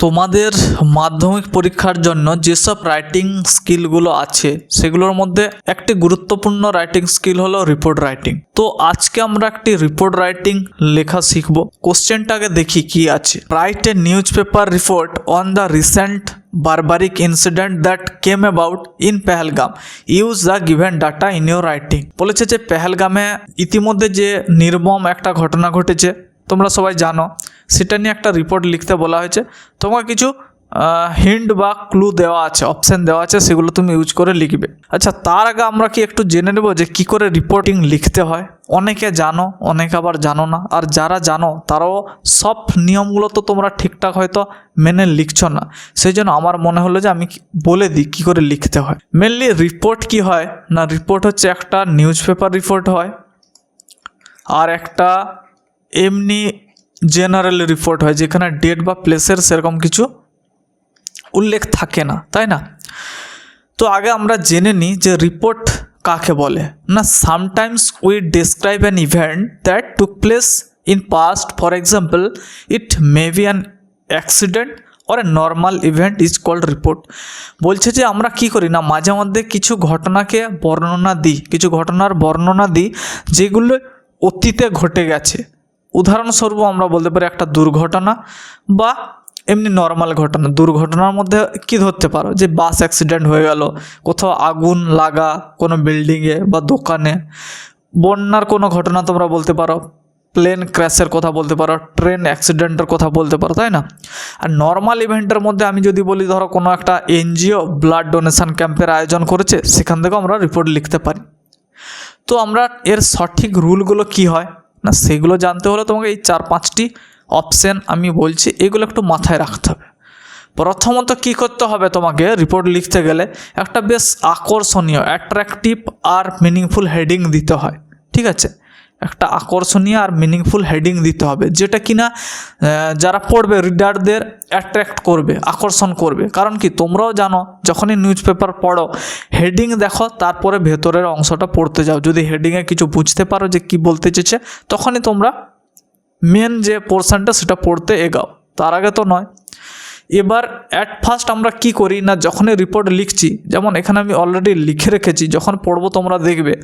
তোমাদের মাধ্যমিক পরীক্ষার জন্য যেসব রাইটিং স্কিলগুলো আছে সেগুলোর মধ্যে একটি গুরুত্বপূর্ণ রাইটিং স্কিল হলো রিপোর্ট রাইটিং। তো আজকে আমরা একটি রিপোর্ট রাইটিং লেখা শিখব। কোশ্চেনটাকে দেখি কি আছে। Write a news paper report on the recent barbaric incident that came about in Pahalgam, use the given data in your writing. বলেছে যে পেহেলগামে ইতিমধ্যে যে নির্মম একটা ঘটনা ঘটেছে তোমরা সবাই জানো, সেটা নিয়ে একটা রিপোর্ট লিখতে বলা হয়েছে। তোমাকে কিছু হিন্ট বা ক্লু দেওয়া আছে, অপশান দেওয়া আছে, সেগুলো তুমি ইউজ করে লিখবে। আচ্ছা, তার আগে আমরা কি একটু জেনে নেব যে কী করে রিপোর্টিং লিখতে হয়। অনেকে জানো, অনেকে আবার জানো না, আর যারা জানো তারাও সব নিয়মগুলো তো তোমরা ঠিকঠাক হয়তো মেনে লিখছো না। সেই জন্য আমার মনে হলো যে আমি বলে দিই কী করে লিখতে হয়। মেনলি রিপোর্ট কি হয় না, রিপোর্ট হচ্ছে একটা নিউজ পেপার রিপোর্ট হয়, আর একটা এমনি জেনারেল রিপোর্ট হয় যেখানে ডেট বা প্লেসের সেরকম কিছু উল্লেখ থাকে না, তাই না? তো আগে আমরা জেনে নিই যে রিপোর্ট কাকে বলে। না, sometimes we describe an event that took place in past, for example it may be an accident or a normal event is called report. বলছে যে আমরা কি করি না, মাঝে মধ্যে কিছু ঘটনাকে বর্ণনা দিই, কিছু ঘটনার বর্ণনা দিই যেগুলো অতীতে ঘটে গেছে। উদাহরণস্বরূপ আমরা বলতে পারি একটা দুর্ঘটনা বা এমনি নর্মাল ঘটনা। দুর্ঘটনার মধ্যে কি ধরতে পারো যে বাস অ্যাক্সিডেন্ট হয়ে গেল, কোথাও আগুন লাগা কোনো বিল্ডিংয়ে বা দোকানে। বন্যার কোনো ঘটনা তোমরা বলতে পারো, প্লেন ক্র্যাশের কথা বলতে পারো, ট্রেন অ্যাক্সিডেন্টের কথা বলতে পারো, তাই না? আর নর্মাল ইভেন্টের মধ্যে আমি যদি বলি ধরো কোনো একটা এনজিও ব্লাড ডোনেশন ক্যাম্পের আয়োজন করেছে, সেখান থেকেও আমরা রিপোর্ট লিখতে পারি। তো আমরা এর সঠিক রুলগুলো কি হয় না, সেগুলো জানতে হলে তোমাকে এই 4-5টি অপশান আমি বলছি, এগুলো একটু মাথায় রাখতে হবে। প্রথমত কি করতে হবে, তোমাকে রিপোর্ট লিখতে গেলে একটা বেশ আকর্ষণীয়, অ্যাট্রাকটিভ আর মিনিংফুল হেডিং দিতে হয়। ঠিক আছে, একটা আকর্ষণীয় আর মিনিংফুল হেডিং দিতে হবে, যেটা কিনা যারা পড়বে রিডারদের অ্যাট্রাক্ট করবে, আকর্ষণ করবে। কারণ কি, তোমরাও জানো যখনই নিউজ পেপার পড়ো, হেডিং দেখো তারপরে ভেতরের অংশটা পড়তে যাও। যদি হেডিংয়ে কিছু বুঝতে পারো যে কি বলতে চেয়েছে, তখনই তোমরা মেন যে পোর্শনটা সেটা পড়তে এগাও, তার আগে তো নয়। এবার অ্যাট ফার্স্ট আমরা কি করি না, যখনই রিপোর্ট লিখছি, যেমন এখানে আমি অলরেডি লিখে রেখেছি, যখন পড়বো তোমরা দেখবে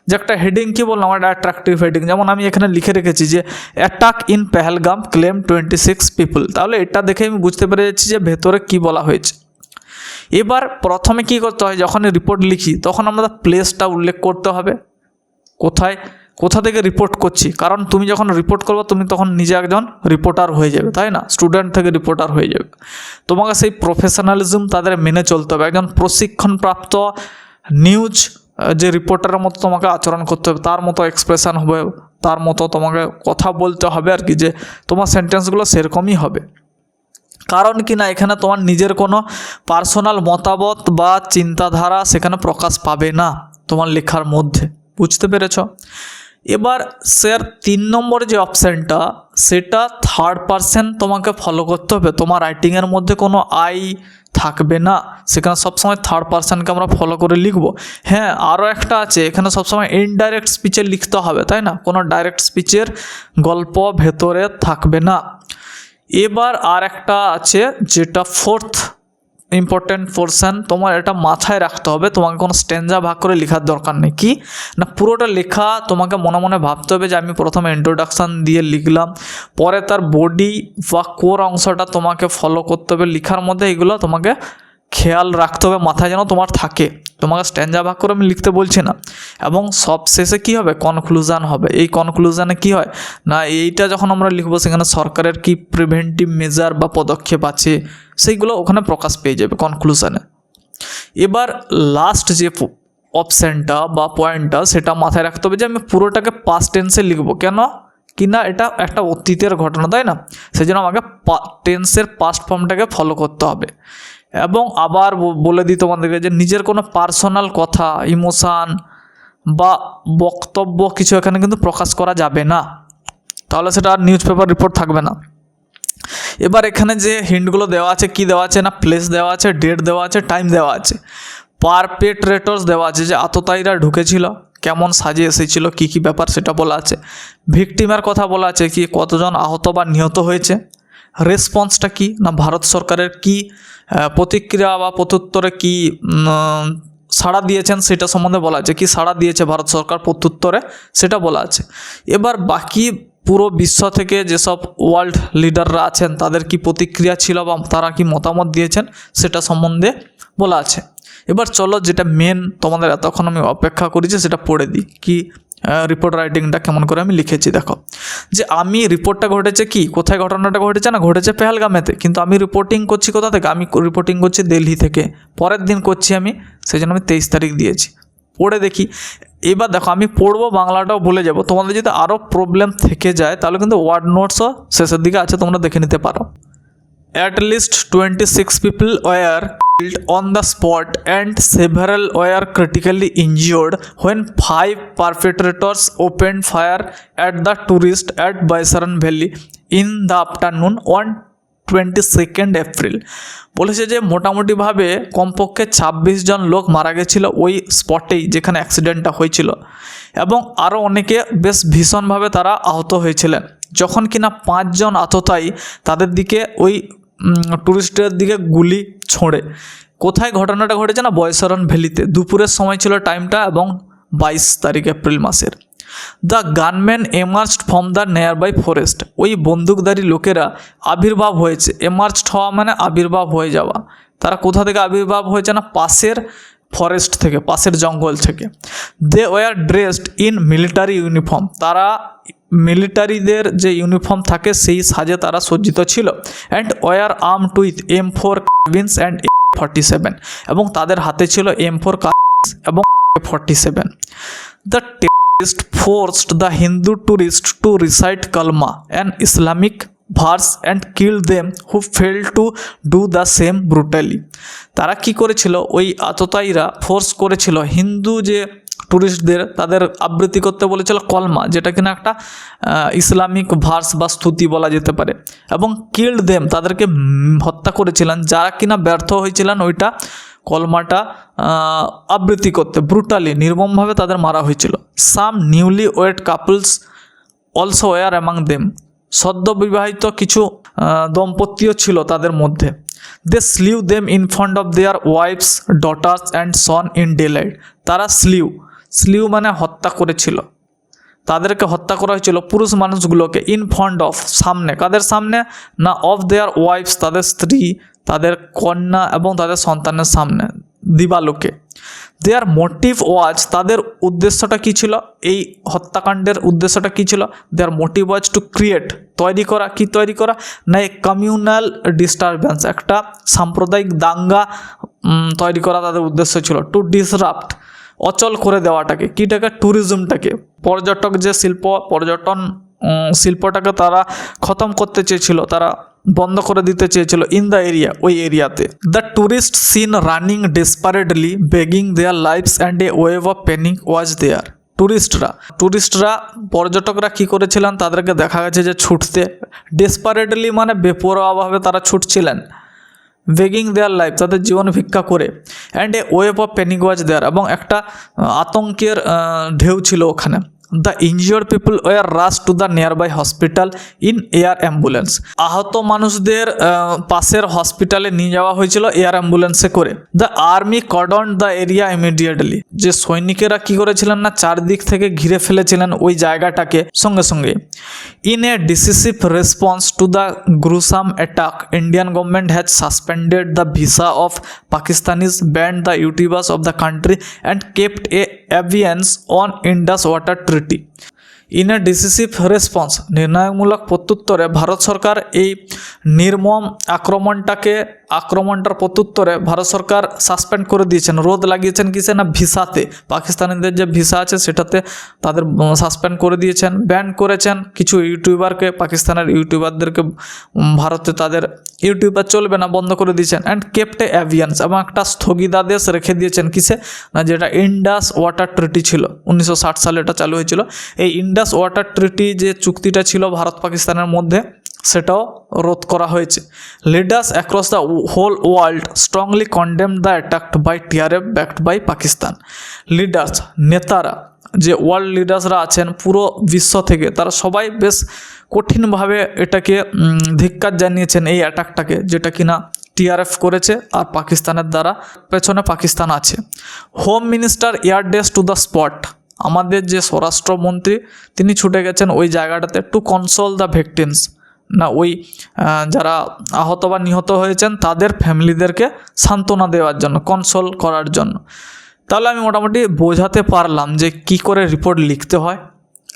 যে একটা হেডিং কী বললাম, একটা অ্যাট্রাকটিভ হেডিং। যেমন আমি এখানে লিখে রেখেছি যে attack in Pahalgam claim 26 people, তাহলে এটা দেখে আমি বুঝতে পেরে যাচ্ছি যে ভেতরে কি বলা হয়েছে। এবার প্রথমে কি করতে হয়, যখন রিপোর্ট লিখি তখন আমরা প্লেসটা উল্লেখ করতে হবে, কোথা থেকে রিপোর্ট করছি। কারণ তুমি যখন রিপোর্ট করবে তুমি তখন নিজে একজন রিপোর্টার হয়ে যাবে, তাই না? স্টুডেন্ট থেকে রিপোর্টার হয়ে যাবে। তোমাকে সেই প্রফেশনালিজম তাদের মেনে চলতে হবে। একজন প্রশিক্ষণপ্রাপ্ত নিউজ যে রিপোর্টারের মতো তোমাকে আচরণ করতে হবে, তার মতো এক্সপ্রেশন হবে, তার মতো তোমাকে কথা বলতে হবে আর কি, যে তোমার সেন্টেন্সগুলো সেরকমই হবে। কারণ কি না, এখানে তোমার নিজের কোনো পার্সোনাল মতামত বা চিন্তাধারা সেখানে প্রকাশ পাবে না তোমার লেখার মধ্যে। বুঝতে পেরেছ? এবার স্যার 3 নম্বর যে অপশানটা, সেটা থার্ড পারসন তোমাকে ফলো করতে হবে। তোমার রাইটিংয়ের মধ্যে কোনো আই থাকবে না, সেখানে সবসময় থার্ড পারসনকে আমরা ফলো করে লিখব। হ্যাঁ, আরও একটা আছে, এখানে সবসময় ইনডাইরেক্ট স্পিচে লিখতে হবে, তাই না? কোনো ডাইরেক্ট স্পিচের গল্প ভেতরে থাকবে না। এবার আর একটা আছে যেটা ফোর্থ ইম্পর্টেন্ট পোর্শন, তোমার এটা মাথায় রাখতে হবে। তোমাকে কোনো স্ট্যান্জা ভাগ করে লেখার দরকার নেই। কি না, পুরোটা লেখা তোমাকে মনে মনে ভাবতে হবে যে আমি প্রথমে ইন্ট্রোডাকশান দিয়ে লিখলাম, পরে তার বডি বা কোর অংশটা তোমাকে ফলো করতে হবে লেখার মধ্যে। এগুলো তোমাকে খেয়াল রাখতে হবে, মাথায় যেন তোমার থাকে। তোমাকে স্ট্যান্জা ভাগ করে আমি লিখতে বলছি না। এবং সব শেষে কী হবে, কনক্লুশন হবে। এই কনক্লুশনে কি হয় না, এইটা যখন আমরা লিখবো সেখানে সরকারের কি প্রিভেন্টিভ মেজার বা পদক্ষেপ আছে সেইগুলো ওখানে প্রকাশ পেয়ে যাবে কনক্লুশনে। এবার লাস্ট যে অপশানটা বা পয়েন্টটা, সেটা মাথায় রাখতে হবে যে আমি পুরোটাকে পাস্ট টেন্সে লিখবো। কেন কিনা, এটা একটা অতীতের ঘটনা, তাই না? সেই জন্য আমাকে টেন্সের পাস্ট ফর্মটাকে ফলো করতে হবে। এবং আবার বলে দিই তোমাদেরকে যে নিজের কোনো পার্সোনাল কথা, ইমোশান বা বক্তব্য কিছু এখানে কিন্তু প্রকাশ করা যাবে না, তাহলে সেটা আর নিউজ পেপার রিপোর্ট থাকবে না। এবার এখানে যে হিন্টগুলো দেওয়া আছে, কি দেওয়া আছে না, প্লেস দেওয়া আছে, ডেট দেওয়া আছে, টাইম দেওয়া আছে, পারপেট্রেটরস দেওয়া আছে যে আততায়ীরা ঢুকেছিল, কেমন সাজে এসেছিল, কি কি ব্যাপার সেটা বলা আছে। ভিকটিমের কথা বলা আছে, কি কতজন আহত বা নিহত হয়েছে। রেসপন্সটা কি না ভারত সরকারের কি প্রতিক্রিয়া বা প্রত্যুত্তরে কি সাড়া দিয়েছেন সেটা সম্বন্ধে বলা আছে, কি সাড়া দিয়েছে ভারত সরকার প্রত্যুত্তরে সেটা বলা আছে। এবার বাকি পুরো বিশ্ব থেকে যেসব ওয়ার্ল্ড লিডাররা আছেন তাদের কি প্রতিক্রিয়া ছিল বা তারা কি মতামত দিয়েছেন সেটা সম্বন্ধে বলা আছে। এবার চলো যেটা মেন তোমাদের এতক্ষণ আমি অপেক্ষা করেছি সেটা পড়ে দিই, কি রিপোর্ট রাইটিংটা কেমন করে আমি লিখেছি। দেখো যে আমি রিপোর্টটা ঘটেছে কি কোথায় ঘটনাটা ঘটেছে না ঘটেছে পেহেলগামেতে, কিন্তু আমি রিপোর্টিং করছি কোথা থেকে, আমি রিপোর্টিং করছি দিল্লি থেকে, পরের দিন করছি আমি, সেই জন্য আমি 23 তারিখ দিয়েছি। পড়ে দেখি। এবার দেখো আমি পড়বো, বাংলাটাও বলে যাব। তোমাদের যদি আরও প্রবলেম থেকে যায় তাহলে কিন্তু ওয়ার্ড নোটসও শেষের দিকে আছে, তোমরা দেখে নিতে পারো। At least 26 people were killed on the spot and several were critically injured when 5 perpetrators opened fire at the tourists at Baisaran Valley in the afternoon on 22nd April। বলেছে যে মোটামুটিভাবে কমপক্ষে 26 জন লোক মারা গেছিল ওই স্পটেই যেখানে অ্যাক্সিডেন্টটা হয়েছিল, এবং আরও অনেকে বেশ ভীষণভাবে তারা আহত হয়েছিলেন, যখন কিনা 5 জন আততায়ী তাদের দিকে ওই টুরিস্টের দিকে গুলি ছোঁড়ে। কোথায় ঘটনাটা ঘটেছে না বয়সরণ ভ্যালিতে, দুপুরের সময় ছিল টাইমটা, এবং 22 তারিখ এপ্রিল মাসের। The gunman emerged from the nearby forest, ওই বন্দুকধারী লোকেরা আবির্ভাব হয়েছে। এমার্জড হওয়া মানে আবির্ভাব হয়ে যাওয়া। তারা কোথা থেকে আবির্ভাব হয়েছে না পাশের ফরেস্ট থেকে, পাশের জঙ্গল থেকে। They were dressed in military uniform, তারা মিলিটারিদের যে ইউনিফর্ম থাকে সেই সাজে তারা সজ্জিত ছিল। And were armed with M4 carbines and AK-47, এবং তাদের হাতে ছিল M4 কার্বিনস এবং AK-47। The terrorist forced the Hindu tourist to recite kalma and Islamic verse and kill them who fail to do the same brutally. তারা কি করেছিল, ওই আততায়ীরা force করেছিল হিন্দু যে টুরিস্টদের তাদের আবৃত্তি করতে বলেছিল কলমা, যেটা কিনা একটা ইসলামিক ভার্স বা স্তুতি বলা যেতে পারে, এবং কিল্ড দেম, তাদেরকে হত্যা করেছিলেন যারা কিনা ব্যর্থ হয়েছিলেন ওইটা কলমাটা আবৃত্তি করতে। ব্রুটালি, নির্মমভাবে তাদের মারা হয়েছিল। Some newly wed couples also were among them, সদ্য বিবাহিত কিছু দম্পতিও ছিল তাদের মধ্যে। They slew them in front of their wives daughters and son in daylight, তারা স্লিউ মানে হত্যা করেছিল, তাদেরকে হত্যা করা হয়েছিল পুরুষ মানুষগুলোকে, ইন ফ্রন্ট অফ সামনে, কাদের সামনে না অফ দেয়ার ওয়াইফস, তাদের স্ত্রী, তাদের কন্যা এবং তাদের সন্তানের সামনে, দিবালোকে। দেয়ার মোটিভ ওয়াজ, তাদের উদ্দেশ্যটা কী ছিল, এই হত্যাকাণ্ডের উদ্দেশ্যটা কী ছিল, দেয়ার মোটিভ ওয়াজ টু ক্রিয়েট, তৈরি করা, কি তৈরি করা না এ কমিউনাল ডিস্টারবেন্স, একটা সাম্প্রদায়িক দাঙ্গা তৈরি করা তাদের উদ্দেশ্য ছিল। টু ডিসরাপ্ট, অচল করে দেওয়াটাকে, কীটাকে, ট্যুরিজমটাকে, পর্যটক যে পর্যটন শিল্পটাকে তারা খতম করতে চেয়েছিল, তারা বন্ধ করে দিতে চেয়েছিল ইন দ্য এরিয়া, ওই এরিয়াতে। The tourist seen running desperately begging their lives and a wave of panic was there. টুরিস্টরা পর্যটকরা কি করেছিলেন, তাদেরকে দেখা গেছে যে ছুটতে, ডেসপারেটলি মানে বেপরোয়াভাবে তারা ছুটছিলেন, বেগিং দেয়ার লাইফ, তাদের জীবন ভিক্ষা করে, and a wave of panic was there, এবং একটা আতঙ্কের ঢেউ ছিল ওখানে। The injured people were rush to the nearby hospital in air ambulance, আহত মানুষদের পাশের হসপিটালে নিয়ে যাওয়া হয়েছিল এয়ার অ্যাম্বুলেন্সে করে। The army cordon the area immediately, যে সৈনিকেরা কি করেছিলেন না চারদিক থেকে ঘিরে ফেলেছিলেন ওই জায়গাটাকে সঙ্গে সঙ্গে। In a decisive response to the gruesome attack Indian government has suspended the visa of Pakistanis, banned the YouTubers of the country and kept a abeyance on Indus water treaty. In a decisive response, নির্ণায়কমূলক প্রত্যুত্তরে ভারত সরকার এই নির্মম আক্রমণটার প্রত্যুত্তরে ভারত সরকার suspend করে দিয়েছেন, রোধ লাগিয়েছেন কিসে না ভিসাতে, পাকিস্তানিদের যে ভিসা আছে সেটাতে তাদের সাসপেন্ড করে দিয়েছেন, ব্যান করেছেন কিছু ইউটিউবারকে, পাকিস্তানের ইউটিউবারদেরকে ভারতে তাদের ইউটিউবার চলবে না বন্ধ করে দিয়েছেন। অ্যান্ড কেপ্ট এ অ্যাভিয়েন্স, এবং একটা স্থগিতাদেশ রেখে দিয়েছেন কিসে না, যেটা ইন্ডাস ওয়াটার ট্রিটি ছিল, 1960 সালে এটা চালু হয়েছিল। এই ইন্ডাস ওয়াটার ট্রিটি যে চুক্তিটা ছিল ভারত পাকিস্তানের মধ্যে, সেটাও রোধ করা হয়েছে। Leaders across the whole world strongly condemn the attack by TRF backed by Pakistan. Leaders, নেতারা, যে ওয়ার্ল্ড লিডার্সরা আছেন পুরো বিশ্ব থেকে, তারা সবাই বেশ কঠিনভাবে এটাকে ধিক্কার জানিয়েছেন এই অ্যাটাকটাকে, যেটা কিনা টিআরএফ করেছে আর পাকিস্তানের দ্বারা, পেছনে পাকিস্তান আছে। Home minister airdash to the spot, আমাদের যে স্বরাষ্ট্রমন্ত্রী তিনি ছুটে গেছেন ওই জায়গাটাতে টু কনসোল দ্য ভিকটিমস, না ওই যারা আহত বা নিহত হয়েছেন তাদের ফ্যামিলিদেরকে সান্ত্বনা দেওয়ার জন্য, কনসোল করার জন্য। তাহলে আমি মোটামুটি বোঝাতে পারলাম যে কি করে রিপোর্ট লিখতে হয়,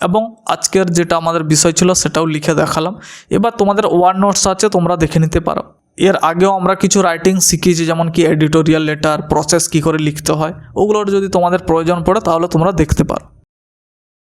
এবং আজকের যেটা আমাদের বিষয় ছিল সেটাও লিখে দেখালাম। এবার তোমাদের ওয়ার্ড নোটস আছে, তোমরা দেখে নিতে পারো। এর আগেও আমরা কিছু রাইটিং শিখিয়েছি, যেমন কি এডিটোরিয়াল লেটার, প্রসেস কী করে লিখতে হয়, ওগুলোর যদি তোমাদের প্রয়োজন পড়ে তাহলে তোমরা দেখতে পারো।